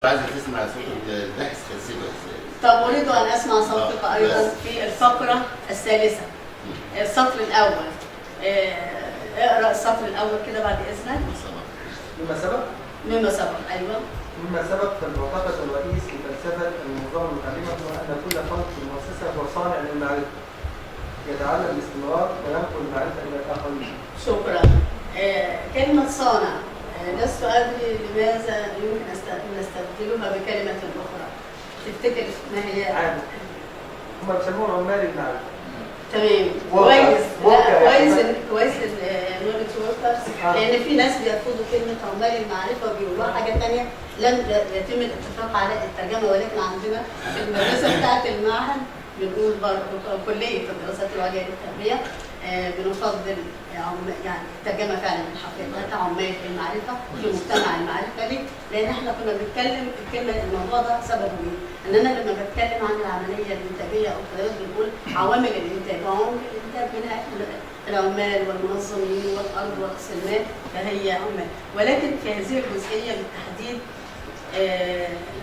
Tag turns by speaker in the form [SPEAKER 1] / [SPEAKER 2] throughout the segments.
[SPEAKER 1] عايزة تسمع صوت البحث تسيبه ازاي؟
[SPEAKER 2] طب أريد أن أسمع صوتك أيضا في الفقرة الثالثة السطر الأول. اقرأ السطر الأول كده بعد إذنك.
[SPEAKER 3] مما سبق
[SPEAKER 2] أيوه.
[SPEAKER 3] مما سبق فالمعتقد الرئيس لفلسفة المنظمة المتعلمة هو أن كل فرد في المؤسسة هو صانع للمعرفة، يتعلم باستمرار وينقل المعرفة إلى الآخرين.
[SPEAKER 2] شكرا. كلمة صانع لست أدري لماذا يمكن أن نستبدلها بكلمة أخرى. تفتكر ما هي؟
[SPEAKER 3] عادي. هم بيسموها عمال المعرفة.
[SPEAKER 2] تمام. كويس. كويس النولج وركرز، لأن في ناس بيرفضوا كلمة عمال المعرفة وبيقولوا حاجة ثانية لم يتم الاتفاق على الترجمة، ولكن عندنا في المدرسة بتاعة المعهد بنقول برضه كلية الدراسات العليا للتربية بنفضل يعني الترجمة فعلا الحقيقة عمال المعرفة في مجتمع المعرفة. ليه؟ لأن احنا كنا بنتكلم الكلمة الموضوع ده سببه ايه؟ ان انا لما بتكلم عن العملية الإنتاجية أو كده بنقول عوامل الإنتاج، وعوامل الإنتاج منها العمال والمنظمين والأرض ورأس المال، فهي عمال. ولكن في هذه الجزئية بالتحديد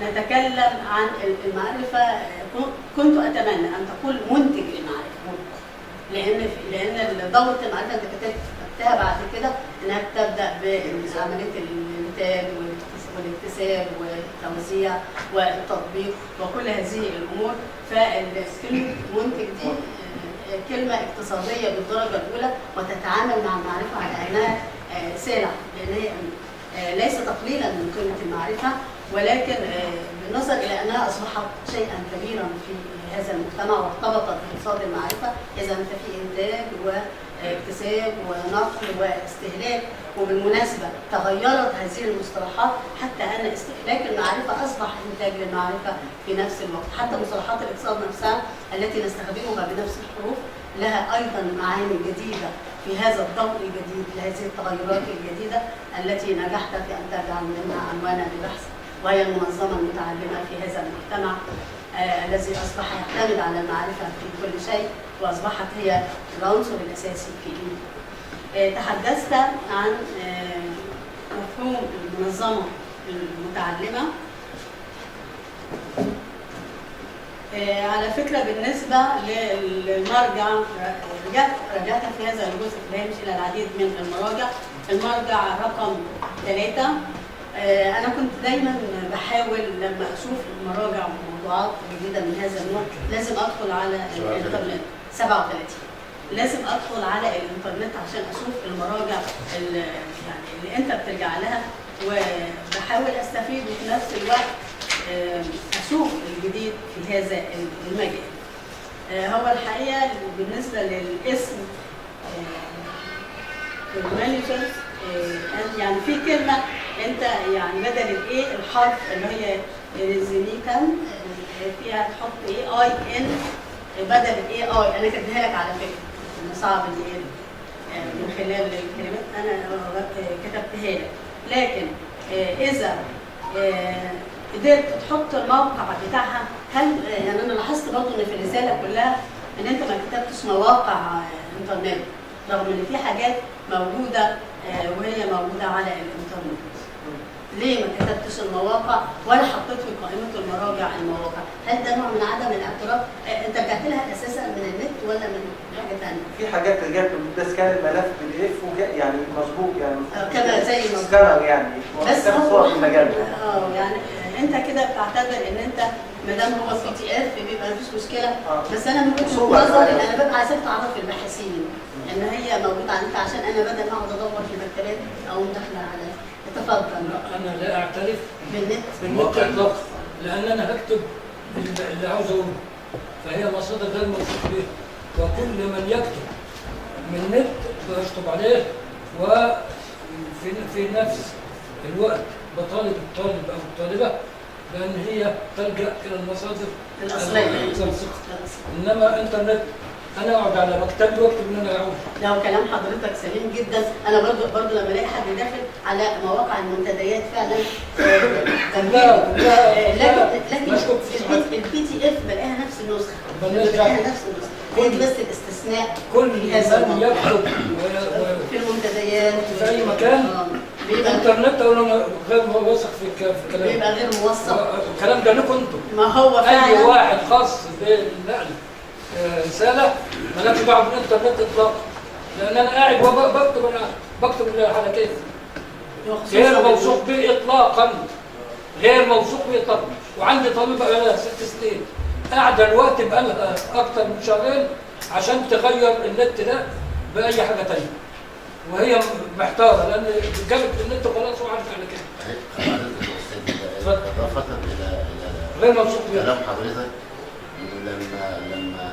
[SPEAKER 2] نتكلم عن المعرفة. كنت أتمنى أن تقول منتج المعرفة، لأن دورة المعرفة أنت كتبتها بعد كده إنها بتبدأ بعملية الإنتاج والاكتساب والتوزيع والتطبيق وكل هذه الأمور. فكلمة منتج دي كلمة اقتصادية بالدرجة الأولى وتتعامل مع المعرفة على أنها سلع، لأن هي ليس تقليلا من قيمة المعرفة، ولكن بالنظر إلى أنها أصبحت شيئا كبيرا في هذا المجتمع وارتبطت باقتصاد المعرفة. إذا ففي إنتاج واكتساب ونقل واستهلاك، وبالمناسبة تغيرت هذه المصطلحات حتى أن استهلاك المعرفة أصبح إنتاج للمعرفة في نفس الوقت. حتى مصطلحات الاقتصاد نفسها التي نستخدمها بنفس الحروف لها أيضا معاني جديدة في هذا الضوء الجديد لهذه التغيرات الجديدة التي نجحت في أن تجعل منها عنوانا لبحث، وهي المنظمة المتعلمة في هذا المجتمع الذي أصبح يعتمد على المعرفة في كل شيء، وأصبحت هي العنصر الأساسي فيه. تحدثت عن مفهوم المنظمة المتعلمة. على فكرة بالنسبة للمرجع رجعت في هذا الجزء الهامش إلى العديد من المراجع. المرجع رقم 3 أنا كنت دايما بحاول لما أشوف مراجع وموضوعات جديدة من هذا النوع لازم أدخل على الإنترنت. 37 لازم أدخل على الإنترنت عشان أشوف المراجع اللي أنت بترجع لها، وبحاول أستفيد وفي نفس الوقت أشوف الجديد في هذا المجال. هو الحقيقة بالنسبة للاسم المانجرز يعني في كلمة أنت يعني بدل الإيه الحرف اللي هي ريزينيكال فيها تحط إيه آي إن بدل الإيه آي. أنا كاتبها لك على فكرة إنه صعب الإيه من خلال الكلمات أنا كتبتها لك، لكن إذا قدرت تحط الموقع بتاعها. هل يعني انا لاحظت برضه ان في الرساله كلها ان انت ما كتبتش مواقع انترنت، رغم ان في حاجات موجوده وهي موجوده على الانترنت. ليه ما كتبتش المواقع ولا حطيت في قائمه المراجع المواقع؟ هل ده نوع من عدم الاعتراف؟ انت رجعت لها اساسا من النت ولا من حاجه ثانيه؟
[SPEAKER 3] في حاجات رجعت بس كان الملف PDF يعني مظبوط يعني
[SPEAKER 2] كما زي
[SPEAKER 3] سكانر يعني
[SPEAKER 2] بس هو
[SPEAKER 3] في المجال
[SPEAKER 2] يعني انت كده بتعتبر ان انت ما دام هو PDF بيبقى مفيش مشكله. بس انا من وجهه نظري انا ببقى عايزاك تعرف الباحثين ان هي موجوده عندك، عشان انا بدل ما اقعد ادور في المكتبات او داخله على. تفضل.
[SPEAKER 4] انا لا اعترف
[SPEAKER 2] بالنت
[SPEAKER 4] اطلاقا، لان انا هكتب اللي عاوز اقوله، فهي مصادر غير موثوق بها، وكل من يكتب من نت بشطب عليه، وفي نفس الوقت بطالب الطالب او الطالبه لان هي تلجا الى المصادر
[SPEAKER 2] الاصليه.
[SPEAKER 4] انما انترنت انا اقعد على مكتبي واكتب اللي انا عاوزه.
[SPEAKER 2] لو كلام حضرتك سليم جدا. انا برضو لما الاقي حد داخل على مواقع المنتديات فعلا لكن الPDF بلاقيها نفس النسخه. هي بس الاستثناء
[SPEAKER 4] كل من يكتب
[SPEAKER 2] في المنتديات
[SPEAKER 4] في اي مكان الانترنت ولا غير واثق في كلامه؟
[SPEAKER 2] بيبقى غير موثق.
[SPEAKER 4] الكلام ده لكم انتم.
[SPEAKER 2] ما هو
[SPEAKER 4] اي
[SPEAKER 2] فعلا
[SPEAKER 4] واحد خاص بالنقل رساله مالكش دعوه بالانترنت اطلاقا، لان انا قاعد بكتب على كيف غير موثوق به اطلاقا، غير موثوق به اطلاقا. وعندي طبيبه بقى 6 سنين قاعده الوقت بقى لها اكتر من شهرين عشان تغير النت ده باي حاجه ثانيه، وهي محتاره لان جابت النت وخلاص وعرفت على كده.
[SPEAKER 1] إضافة إلى
[SPEAKER 4] غير موثوق به.
[SPEAKER 1] كلام حضرتك، لما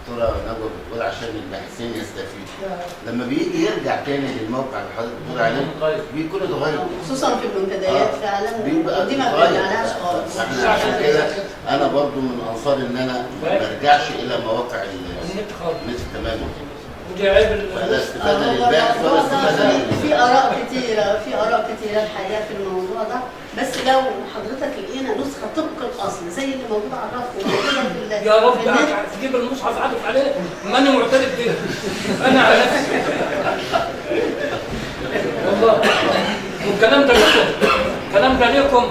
[SPEAKER 1] دكتورة نجوى بتقول عشان الباحثين يستفيدوا، لما بيجي يرجع تاني للموقع اللي حضرتك بتقول عليه بيكون اتغير،
[SPEAKER 2] خصوصا في المنتديات فعلا
[SPEAKER 1] بيبقى
[SPEAKER 2] دي ما بنرجعلهاش خالص.
[SPEAKER 1] احنا عشان كده انا برضو من انصار ان انا ما برجعش الى مواقع
[SPEAKER 4] النت خالص.
[SPEAKER 1] النت تماما،
[SPEAKER 4] ودي عيب
[SPEAKER 1] فلا استفاده للباحث ولا استفاده
[SPEAKER 2] في اراء كتيره، في اراء كتيره الحقيقه في الموضوع ده، بس لو حضرتك لقينا نسخه طبق الاصل زي اللي موجود على الرف وموجوده في
[SPEAKER 4] يا رب
[SPEAKER 2] في النت،
[SPEAKER 4] تجيب المصحف عاطف عليه ماني معترف بيه انا على نفسي والله. والكلام ده لكم، الكلام ده لكم،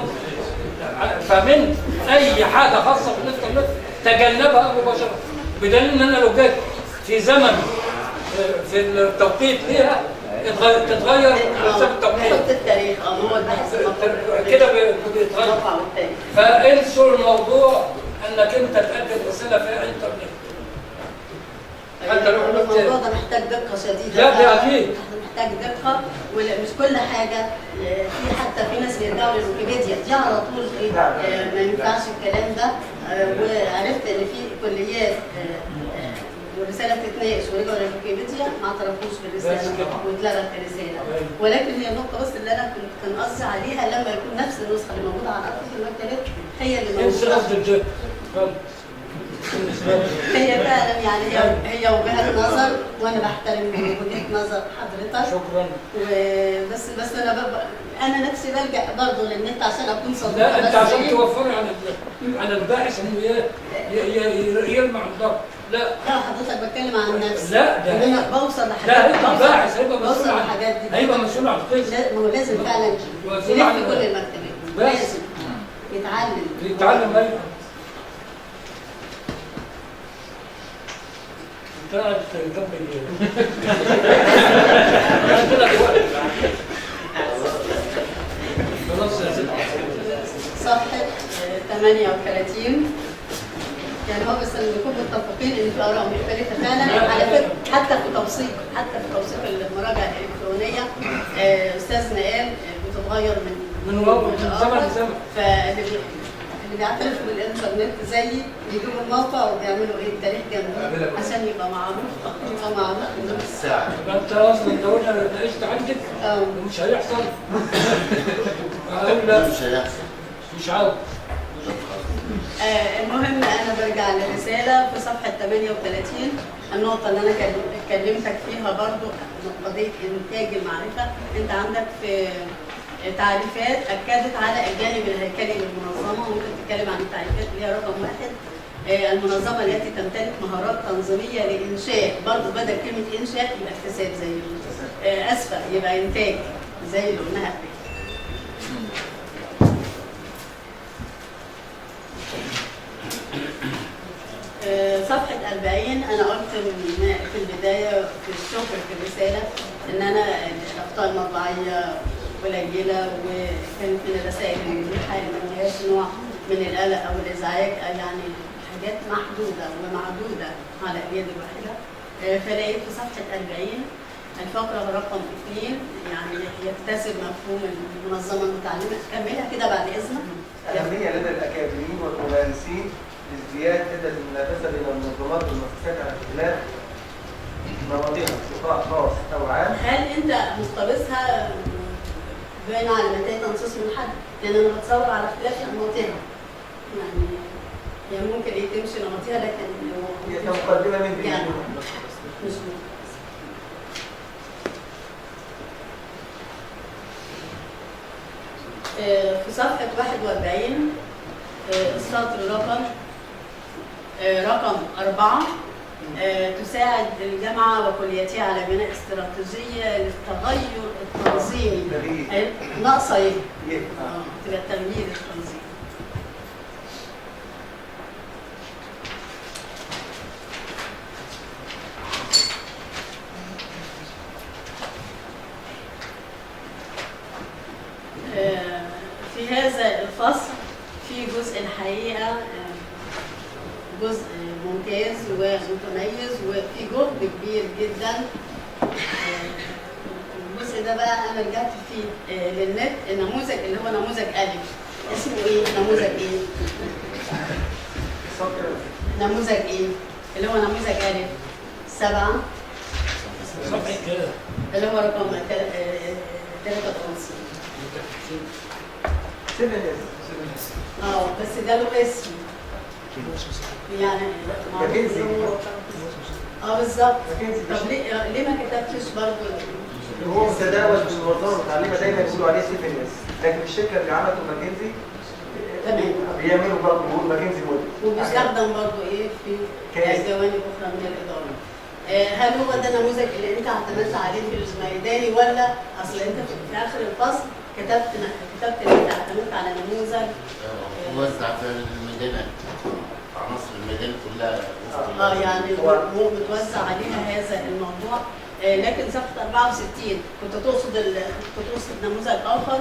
[SPEAKER 4] فمن اي حاجه خاصه بالانترنت تجنبها مباشره، بدليل ان انا لو جيت في زمن في التوقيت ليها تتغير حسب التوقيت
[SPEAKER 2] نحط التاريخ هو البحث المطلوب
[SPEAKER 4] كده بيتغير.
[SPEAKER 2] رفع بالتاريخ.
[SPEAKER 4] فانسوا الموضوع انك انت تقدم رساله فيها انترنت. حتى لو
[SPEAKER 2] الموضوع ده محتاج دقه شديده.
[SPEAKER 4] لا ده اكيد
[SPEAKER 2] محتاج دقه، ومش كل حاجه في، حتى في ناس بيرجعوا للويكيبيديا دي على طول ما ينفعش الكلام ده. وعرفت ان في كليات والرساله بتتناقش ورجعوا للويكيبيديا ما اعترفوش بالرساله واتلغت الرساله. ولكن هي النقطه بس اللي انا كان قصدي عليها لما يكون نفس النسخه اللي موجوده على ارض المكتبات هي اللي موجوده. هي فعلا يعني هي وجهه نظر، وانا بحترم وجهه نظر حضرتك.
[SPEAKER 4] شكرا.
[SPEAKER 2] بس انا نفسي بلجأ برضه للنت عشان اكون صديقه.
[SPEAKER 4] لا انت عشان توفري على الباحث انه يلمع الضغط. لا
[SPEAKER 2] حضرتك بتكلم عن نفسي.
[SPEAKER 4] لا ده
[SPEAKER 2] انا بوصل لحاجات.
[SPEAKER 4] لا انت الباحث هيبقى مسؤول
[SPEAKER 2] بوصل
[SPEAKER 4] عن
[SPEAKER 2] الحاجات دي.
[SPEAKER 4] هيبقى مسؤول عن القسم.
[SPEAKER 2] ما هو لازم فعلا يلف كل المكتبات. لازم يتعلم.
[SPEAKER 4] ايوه. انت قاعد تكمل خلاص يا ستي.
[SPEAKER 2] صفحه 38 يعني هو بس نكون متفقين ان في اراء مختلفه فعلا على فكره، حتى في توثيق المراجع الالكترونيه استاذنا قال بتتغير من
[SPEAKER 4] زمن لزمن.
[SPEAKER 2] اللي بيعترفوا بالانترنت زيي بيجيبوا الموقع وبيعملوا التاريخ جنبه عشان يبقى معروف
[SPEAKER 1] الساعه.
[SPEAKER 4] انت اصلا لو انا عشت عندك مش هيحصل. اقول لا
[SPEAKER 1] مش هيحصل،
[SPEAKER 4] مش عاوز.
[SPEAKER 2] المهم انا برجع للرساله في صفحه 38 النقطه اللي انا كلمتك فيها برضو قضيه انتاج المعرفه. انت عندك في تعريفات اكدت على الجانب الهيكلي للمنظمه، ممكن تتكلم عن التعريفات اللي هي رقم 1 المنظمه التي تمتلك مهارات تنظيميه لانشاء، برضو بدل كلمه انشاء يبقى اكتساب زي اسفه يبقى انتاج زي اللي قلناها قبل. صفحة 40 أنا قلت في البداية في الشكر في الرسالة إن أنا الأخطاء المطبعية قليلة، وكانت من الرسائل المريحة اللي ما فيهاش نوع من القلق أو الإزعاج، يعني حاجات محدودة ومعدودة على اليد الواحدة. فلقيت في صفحة 40 الفقرة رقم 2 يعني يكتسب مفهوم المنظمة المتعلمة. كملها كده بعد إذنك.
[SPEAKER 3] أهمية لدى الأكاديميين والممارسين لازدياد لدى المنافسة بين المنظمات والمؤسسات على اختلاف مواضيع ارتقاء خاص أو عام.
[SPEAKER 2] هل أنت مقتبسها بين علامتين تنصيص من حد؟ لأن أنا بتصور على اختلاف أنماطها. يعني هي ممكن تمشي نمطها لكن
[SPEAKER 3] هي مقدمة من دي.
[SPEAKER 2] يعني مش في صفحة 41 السطر رقم 4 تساعد الجامعة وكلياتها على بناء استراتيجية للتغير التنظيمي. ناقصة ايه؟ تبقى التغيير التنظيمي. في هذا الفصل في جزء الحقيقة جزء ممتاز ومتميز وفي جهد كبير جدا. الجزء ده بقى انا رجعت فيه للنت. النموذج اللي هو نموذج ألف اسمه ايه؟ نموذج ايه؟ نموذج ايه؟ اللي هو نموذج ألف 7 اللي هو رقم 53. بس ده له اسم يعني
[SPEAKER 3] ماكنزي.
[SPEAKER 2] بالظبط. طب ليه ما كتبتش برضه؟
[SPEAKER 3] هو متداول في المنظمه المتعلمه دايما يقولوا عليه سيف الناس، لكن الشركه اللي عملته ماكنزي
[SPEAKER 2] تمام
[SPEAKER 3] بيعملوا برضه بيقولوا ماكنزي موديل،
[SPEAKER 2] وبيستخدم برضه ايه في جوانب اخرى من الاداره. هل هو ده النموذج اللي انت اعتمدت عليه في الميداني ولا اصل انت في اخر الفصل كتبت ان انت اعتمدت على نموذج
[SPEAKER 1] وزع في الميدان عناصر الميدان كلها
[SPEAKER 2] يعني هو متوزع عليها هذا الموضوع. لكن صفحه 64 كنت تقصد نموذج اخر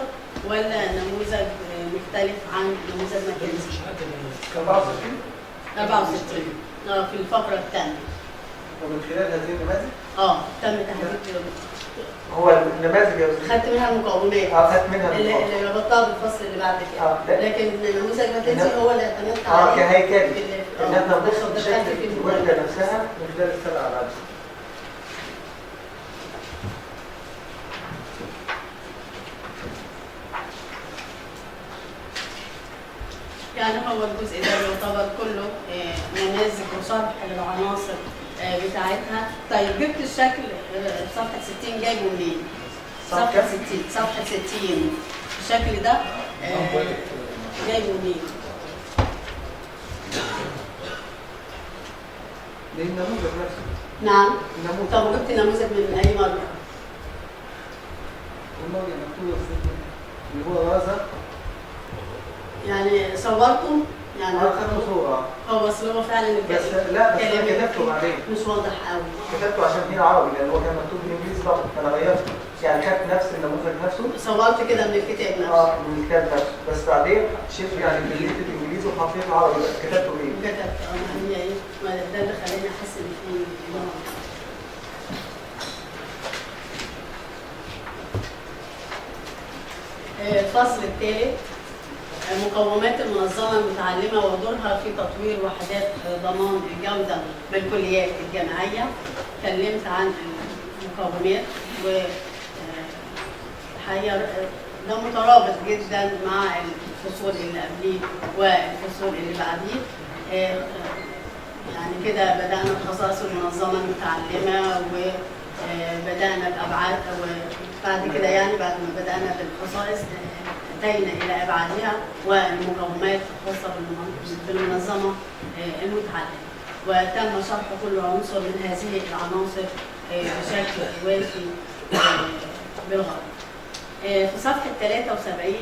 [SPEAKER 2] ولا نموذج مختلف عن نموذج ماكنزي؟ 64 في الفقره الثانيه.
[SPEAKER 3] ومن خلال هذه النماذج
[SPEAKER 2] تم تحديد
[SPEAKER 3] هو النماذج يا استاذ
[SPEAKER 2] خدت منها المقومات
[SPEAKER 3] خدت منها
[SPEAKER 2] اللي ربطتها بالفصل اللي بعد كده. لكن نموذج ماكنزي هو اللي اعتمدت عليه
[SPEAKER 3] كهيكل ان احنا نبص بشكل الوحده نفسها من خلال السبع ابعاد.
[SPEAKER 2] يعني هو الجزء ده يعتبر كله نماذج وشرح للعناصر بتاعتها. طيب جبت الشكل صفحة 60 جايبه منين؟ صفحة 60 الشكل ده جايبه منين؟
[SPEAKER 3] للنموذج نفسه.
[SPEAKER 2] نعم. طب جبت نموذج من أي مرجع؟
[SPEAKER 3] المرجع مكتوب اللي هو رازا.
[SPEAKER 2] يعني صورته؟ يعني
[SPEAKER 3] خدته صورة.
[SPEAKER 2] هو اصل هو فعلا
[SPEAKER 3] بس لا بس انا كتبته بعدين.
[SPEAKER 2] مش واضح قوي.
[SPEAKER 3] كتبته عشان هنا عربي لان هو كان مكتوب بالانجليزي فقط فانا غيرته. يعني خدت نفس النموذج نفسه.
[SPEAKER 2] صورت كده من الكتاب نفسه.
[SPEAKER 3] من الكتاب نفسه بس بعدين شفت يعني كلمت الانجليزي وحطيته عربي بس كتبته بايه؟
[SPEAKER 2] كتبت هي ايه؟ ده اللي خلاني احس ان في الفصل الثالث مقومات المنظمة المتعلمة ودورها في تطوير وحدات ضمان الجودة بالكليات الجامعية. اتكلمت عن المقومات والحقيقة ده مترابط جدا مع الفصول اللي قبليه والفصول اللي بعديه. يعني كده بدأنا بخصائص المنظمة المتعلمة وبدأنا بأبعاد وبعد كده يعني بعد ما بدأنا بالخصائص أتينا إلى أبعادها والمقومات الخاصة بالمنظمة المتعلمة وتم شرح كل عنصر من هذه العناصر بشكل وافي بالغرض. في صفحة 73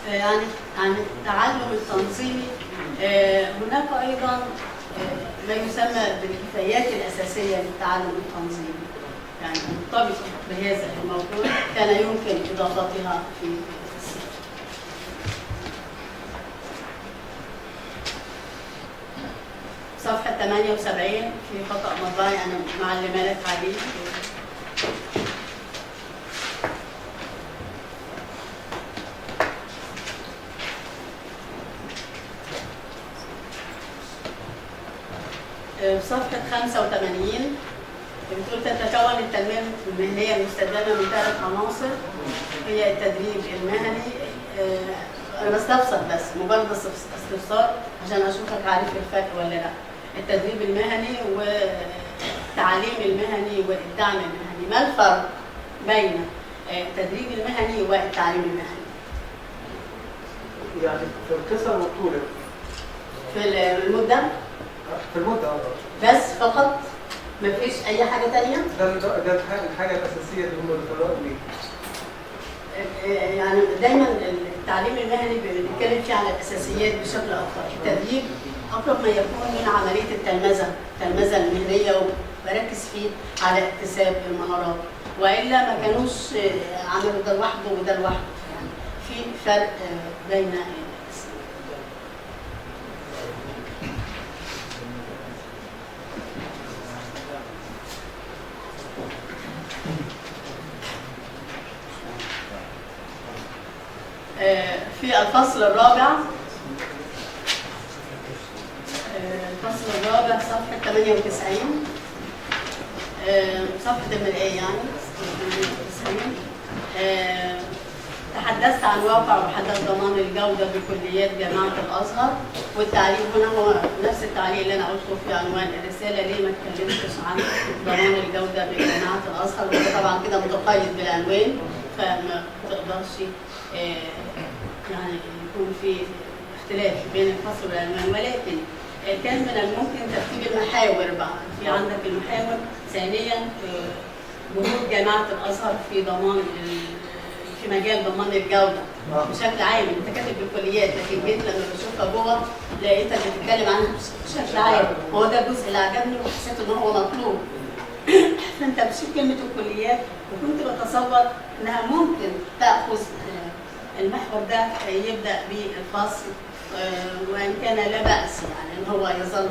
[SPEAKER 2] يعني عن التعلم التنظيمي هناك أيضا ما يسمى بالكفايات الأساسية للتعلم التنظيمي، يعني مرتبطة بهذا الموضوع كان يمكن إضافتها في السياق. صفحة 78 في خطأ مطبعي أنا معلمة لك عليه. في صفحة 85 بتقول تتكون التنمية المهنية المستدامة من 3 عناصر هي التدريب المهني. أنا بستفسر بس مجرد استفسار عشان أشوفك عارف الفرق ولا لا. التدريب المهني والتعليم المهني والدعم المهني، ما الفرق بين التدريب المهني والتعليم المهني؟
[SPEAKER 3] يعني في القصر والطول
[SPEAKER 2] في المده
[SPEAKER 3] في المدة
[SPEAKER 2] بس فقط، مفيش اي حاجه تانية.
[SPEAKER 3] ده الحاجة الأساسية اللي هم بيطلعوا بيها.
[SPEAKER 2] يعني دايما التعليم المهني بنتكلم فيه على الاساسيات بشكل اكبر. التدريب اقرب ما يكون من عمليه التلمذه المهنيه، وبركز فيه على اكتساب المهارات، والا ما كانوش عملوا ده لوحده وده لوحده. يعني في فرق بين في الفصل الرابع، صفحة 98، صفحة المرئية يعني 98. تحدثت عن واقع وحدث ضمان الجودة بكليات جامعة الأزهر، والتعليق هنا هو نفس التعليق اللي أنا قلته في عنوان الرسالة، ليه ما اتكلمتش عن ضمان الجودة بجامعة الأزهر، وده طبعا كده متقيد بالعنوان فما تقدرش يعني يكون في اختلاف بين الفصل والعنوان. ولكن كان من الممكن ترتيب المحاور بقى. في عندك المحاور ثانيا جهود جامعة الأزهر في ضمان في مجال ضمان الجودة بشكل عام. انت كاتب بالكليات، لكن جيت لما بشوفها جوه لقيتك بتتكلم عنها بشكل عام. هو ده الجزء اللي عجبني وحسيت ان هو مطلوب. فانت بتشوف كلمة الكليات، وكنت بتصور انها ممكن تأخذ المحور ده يبدأ بالفصل، وإن كان لا بأس يعني إن هو يظل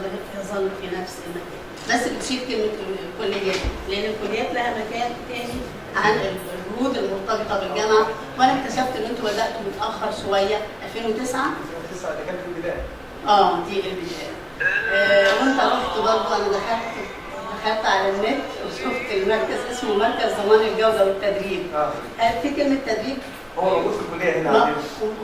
[SPEAKER 2] في نفس المكان، بس بتشيل كلمة الكليات، لأن الكليات لها مكان تاني عن الجهود المرتبطة بالجامعة. وأنا اكتشفت إن أنتوا بدأتوا متأخر شوية 2009.
[SPEAKER 3] 2009 ده كان في البداية.
[SPEAKER 2] دي البداية. وأنت رحت برضه، أنا دخلت على النت وشفت المركز اسمه مركز ضمان الجودة والتدريب. في كلمة تدريب
[SPEAKER 3] هو موجود في الكليه هنا عندنا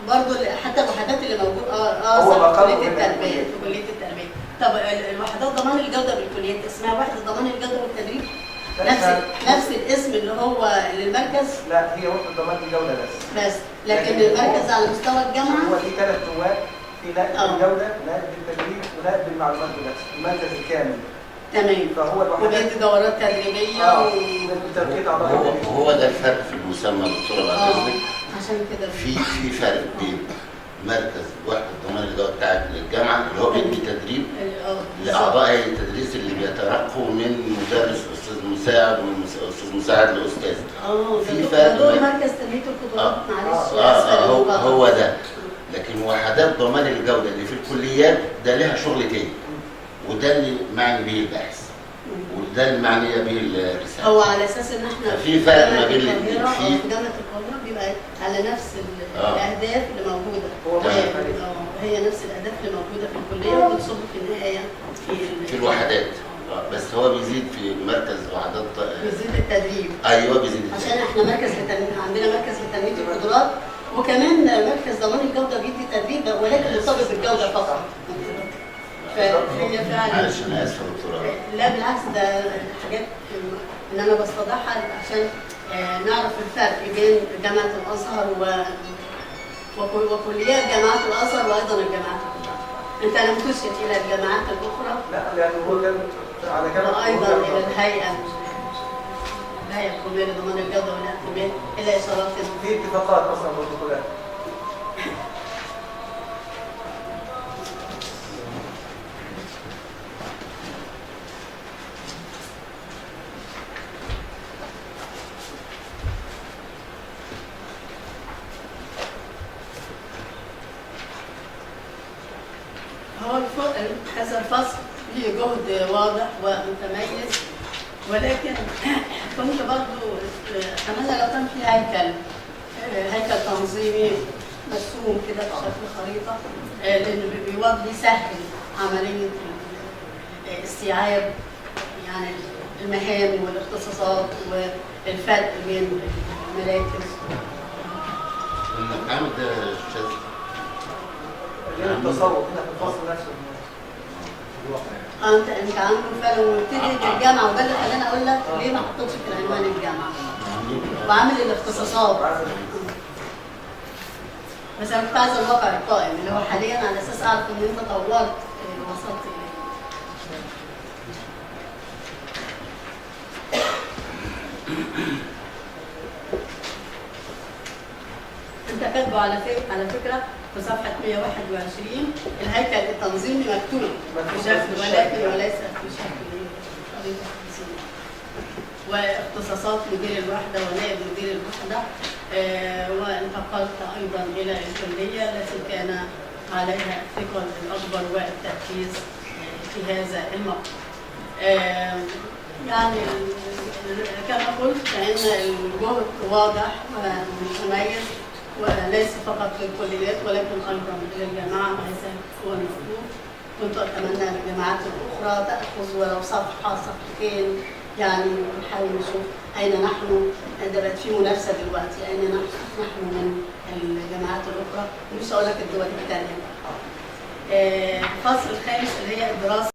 [SPEAKER 2] برضه، حتى الوحدات اللي موجوده
[SPEAKER 3] هو
[SPEAKER 2] في كليه التربيه. في كليه التربيه. طب الوحدات ضمان الجوده بالكليات اسمها وحده ضمان الجوده والتدريب؟ نفس الاسم اللي هو للمركز؟
[SPEAKER 3] لا، هي وحده ضمان الجوده بس
[SPEAKER 2] لكن المركز على مستوى الجامعه
[SPEAKER 3] هو في 3 نواب، في نائب الجوده ونائب التدريب ونائب المعلومات بنفسه، المركز الكامل.
[SPEAKER 2] تمام.
[SPEAKER 3] فهو الوحدات
[SPEAKER 2] وبيدي دورات تدريبيه
[SPEAKER 3] وتركيز اعضاء.
[SPEAKER 1] هو ده الفرق في المسمى دكتوره بعد اذنك.
[SPEAKER 2] عشان كده
[SPEAKER 1] في فرق بين مركز وحده ضمان الجوده بتاعت الجامعه اللي هو بيدي تدريب لاعضاء هيئه التدريس اللي بيترقوا من مدرس استاذ مساعد ومن استاذ مساعد لاستاذ.
[SPEAKER 2] في فرق بين مركز تنميه القدرات. معلش
[SPEAKER 1] هو ده. لكن وحدات ضمان الجوده اللي في الكليات ده لها شغل تاني، وده اللي معني به البحث، وده اللي معنيه به الرساله.
[SPEAKER 2] هو على اساس ان احنا
[SPEAKER 1] في فرق ما بين
[SPEAKER 2] في جامعه القاهره بيبقى على نفس الاهداف اللي موجوده. هي نفس الاهداف اللي موجوده في الكليه، وبتصب في النهايه في
[SPEAKER 1] الوحدات. بس هو بيزيد في مركز وحدات،
[SPEAKER 2] بيزيد التدريب.
[SPEAKER 1] ايوه بيزيد التدريب.
[SPEAKER 2] عشان احنا عندنا مركز لتنميه القدرات، وكمان مركز ضمان الجوده بيدي تدريب ولكن مرتبط بالجوده فقط. فهي فعلا.
[SPEAKER 1] معلش انا اسف يا دكتوره.
[SPEAKER 2] لا بالعكس، ده حاجات ان انا بستوضحها عشان نعرف الفرق بين جامعه الازهر وكليات جامعه الازهر وايضا الجامعات الاخرى. انت لم تشر الى الجامعات الاخرى؟
[SPEAKER 3] لا، يعني هو كان على كلام
[SPEAKER 2] وايضا الى الهيئه القوميه لضمان الجوده والاعتماد الى اشارات
[SPEAKER 3] في اتفاقات اصلا بروتوكولات.
[SPEAKER 2] هذا الفصل فيه جهد واضح ومتميز، ولكن كنت برضو اتمنى لو كان في هيكل تنظيمي مرسوم كده بشكل خريطه، لانه بيسهل عمليه استيعاب يعني المهام والاختصاصات والفرق بين المراكز.
[SPEAKER 1] المقام ده شاذ.
[SPEAKER 3] التصور هنا في الفصل نفسه.
[SPEAKER 2] انت عامله فعلا ومبتدي بالجامعه، وده اللي خلاني اقول لك ليه ما حطيتش في العنوان الجامعه وعامل الاختصاصات. بس انا كنت عايزه الواقع القائم اللي هو حاليا على اساس اعرف ان انت طورت وصلت اليه. انت كاتبه على فكره في صفحه 121 الهيكل التنظيمي مكتوب بشكل ولكن وليس في شكل طريقه تنظيميه. واختصاصات مدير الوحده ونائب مدير الوحده. وانتقلت ايضا الى الكليه التي كان عليها الثقل الاكبر والتركيز في هذا الموقف. يعني كما قلت فان الجهد واضح ومتميز وليس فقط للكليات ولكن ايضا للجامعه، وهذا هو المطلوب. كنت اتمنى ان الجامعات الاخرى تاخذ ولو صفحه صفحتين، يعني نحاول نشوف اين نحن. ده بقت في منافسه دلوقتي، اين نحن من الجامعات الاخرى، مش هقول لك الدول الثانيه. الفصل الخامس اللي هي الدراسه